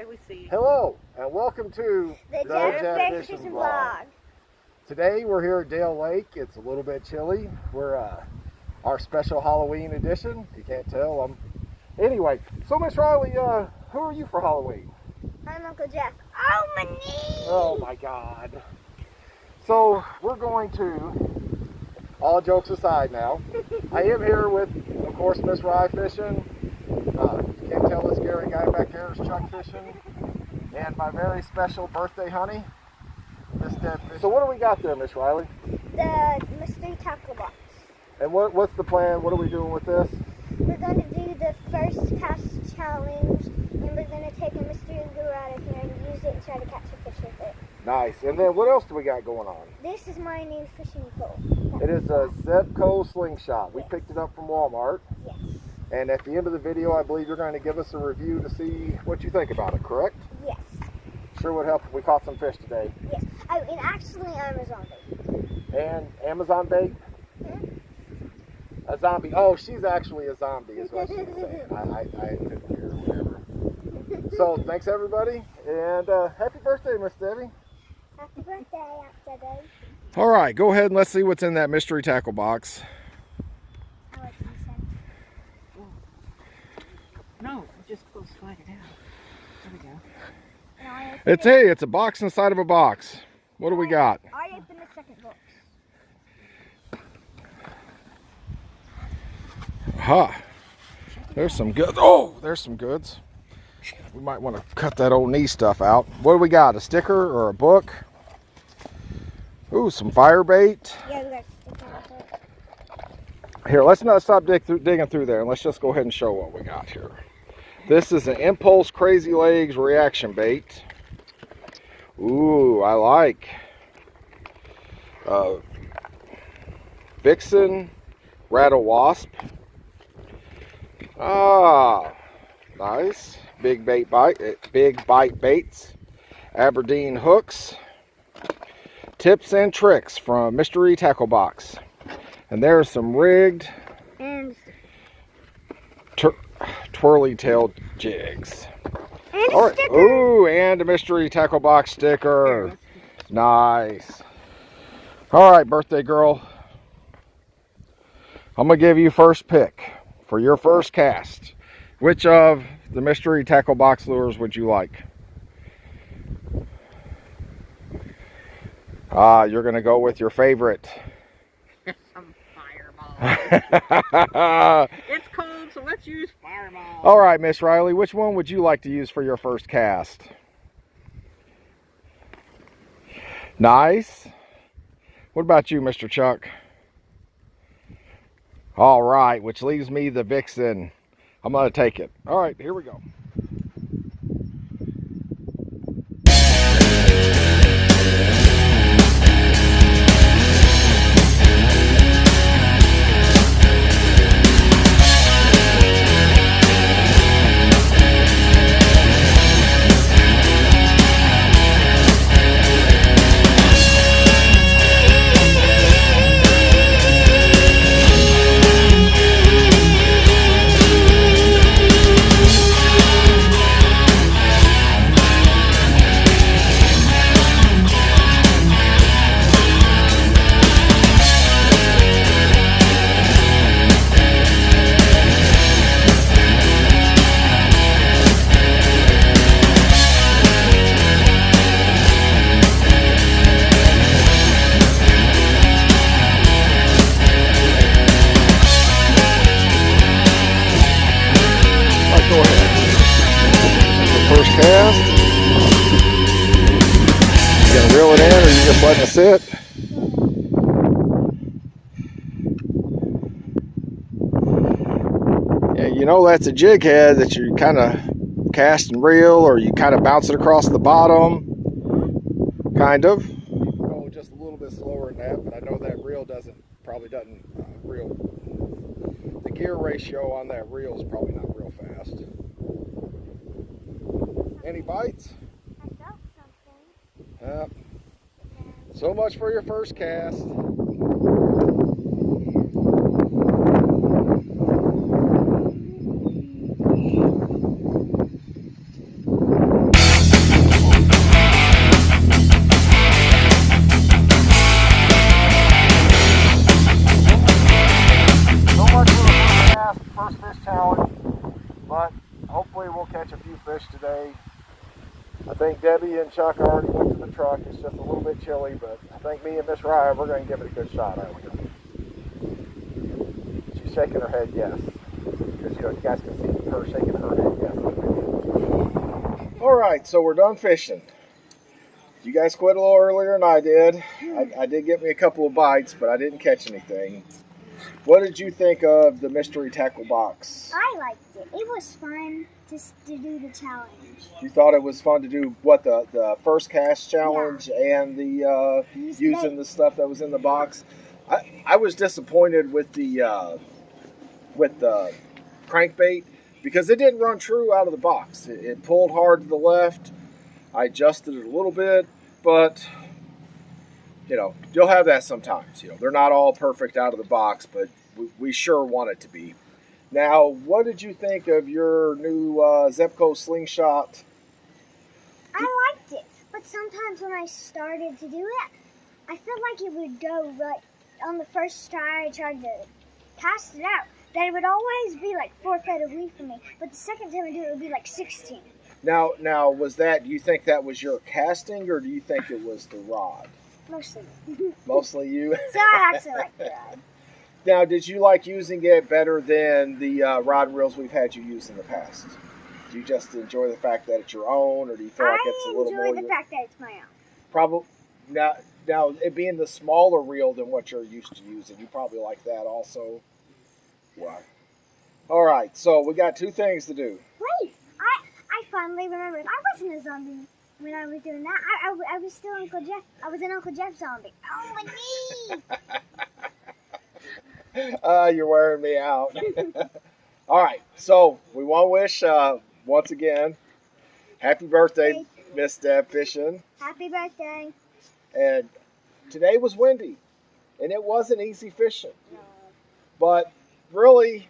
we see. Hello, and welcome to the Debfishin Vlog. Today we're here at Dale Lake. It's a little bit chilly. We're our special Halloween edition. You can't tell. Anyway, so Miss Riley, who are you for Halloween? I'm Uncle Jeff. Oh, my knee! Oh my God. So we're going to, all jokes aside now, I am here with, of course, Miss Rye Fishin. You can't tell this Gary guy back there is Chuck Fishin. And my very special birthday honey, Miss Debfishin. So what do we got there, Miss Riley? The mystery tackle box. And what's the plan? What are we doing with this? We're going to do the first cast challenge, and we're going to take a mystery lure out of here and use it and try to catch a fish with it. Nice. And then what else do we got going on? This is my new fishing pole. It is a Zebco slingshot. We picked it up from Walmart. Yes. And at the end of the video, I believe you're going to give us a review to see what you think about it, correct? Yes. Sure would help if we caught some fish today. Yes. Oh, and actually Amazon bait. And Amazon bait? A zombie. Oh, she's actually a zombie is what she was saying. I couldn't hear or whatever. So, thanks everybody, and happy birthday, Miss Debbie. Happy birthday, Aunt Debbie. All right, go ahead and let's see what's in that mystery tackle box. I like you said. No, just supposed to slide it out. There we go. It's a box inside of a box. What do we got? I opened the second box. Aha. There's some goods. Oh, there's some goods. We might want to cut that old knee stuff out. What do we got? A sticker or a book? Ooh, some fire bait. Yeah, we got it. Here, let's not stop digging through there, and let's just go ahead and show what we got here. This is an Impulse Crazy Legs reaction bait. Ooh, I like. Vixen Rattle Wasp. Ah, nice. Big bite baits. Aberdeen hooks. Tips and tricks from Mystery Tackle Box. And there's some rigged And twirly-tailed jigs. And All a right. sticker. Ooh, and a Mystery Tackle Box sticker. Nice. All right, birthday girl. I'm going to give you first pick for your first cast. Which of the Mystery Tackle Box lures would you like? You're going to go with your favorite. Some fireball. It's cold, so let's use fireball. All right, Miss Riley, which one would you like to use for your first cast? Nice. What about you, Mr. Chuck? All right, which leaves me the Vixen. I'm going to take it. All right, here we go. First cast. You gonna reel it in, or you just letting it sit? Yeah, you know that's a jig head that you kind of cast and reel, or you kind of bounce it across the bottom. Kind of. You can go just a little bit slower than that, but I know that reel probably doesn't reel. The gear ratio on that reel is probably not real fast. Any bites? I felt something. So much for your first cast. I think Debbie and Chuck already went to the truck. It's just a little bit chilly, but I think me and Miss Ryan, we're going to give it a good shot, aren't we? She's shaking her head yes. Because, you guys can see her shaking her head yes. All right, so we're done fishing. You guys quit a little earlier than I did. I did get me a couple of bites, but I didn't catch anything. What did you think of the mystery tackle box? I liked it. It was fun just to do the challenge. You thought it was fun to do what, the first cast challenge and the using the stuff that was in the box? I was disappointed with the crankbait because it didn't run true out of the box. It pulled hard to the left. I adjusted it a little bit, but you'll have that sometimes. They're not all perfect out of the box, but we sure want it to be. Now, what did you think of your new Zebco slingshot? I liked it, but sometimes when I started to do it, I felt like it would go right on the first try I tried to cast it out. That it would always be like 4 feet away from me, but the second time I do it, it would be like 16. Now, was that? Do you think that was your casting, or do you think it was the rod? Mostly. Mostly you. So I actually like the rod. Now, did you like using it better than the rod and reels we've had you use in the past? Do you just enjoy the fact that it's your own, or do you feel like it's a little more? I enjoy the fact that it's my own. Probably. Now, it being the smaller reel than what you're used to using, you probably like that also. Wow. All right, so we got 2 things to do. Wait, I finally remembered. I wasn't a zombie when I was doing that. I was still Uncle Jeff. I was an Uncle Jeff zombie. Oh, my knee! You're wearing me out. All right, so we want to wish, once again, happy birthday, Miss Debfishin. Happy birthday. And today was windy, and it wasn't easy fishing. No. But really,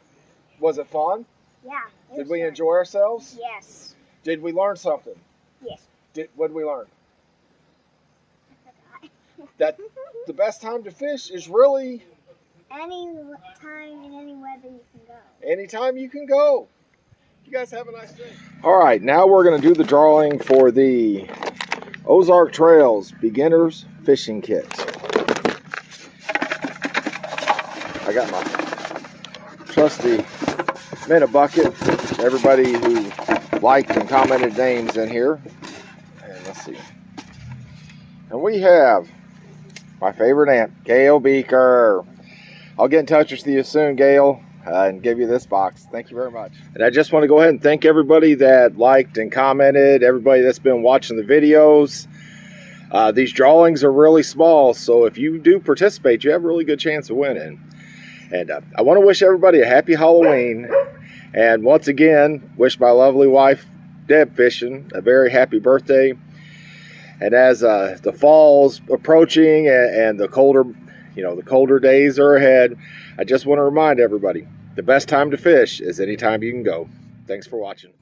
was it fun? Yeah. Did we enjoy ourselves? Yes. Did we learn something? Yes. What did we learn? That the best time to fish is really any time and any weather you can go. Anytime you can go. You guys have a nice day. All right, now we're going to do the drawing for the Ozark Trails Beginners Fishing Kit. I got my trusty minute bucket. Everybody who liked and commented names in here. And let's see. And we have my favorite aunt, Gail Beaker. I'll get in touch with you soon, Gail, and give you this box. Thank you very much. And I just want to go ahead and thank everybody that liked and commented, everybody that's been watching the videos. These drawings are really small, so if you do participate, you have a really good chance of winning. And I want to wish everybody a happy Halloween. And once again, wish my lovely wife, Debfishin, a very happy birthday. And as the fall's approaching and the colder days are ahead, I just want to remind everybody, the best time to fish is anytime you can go. Thanks for watching.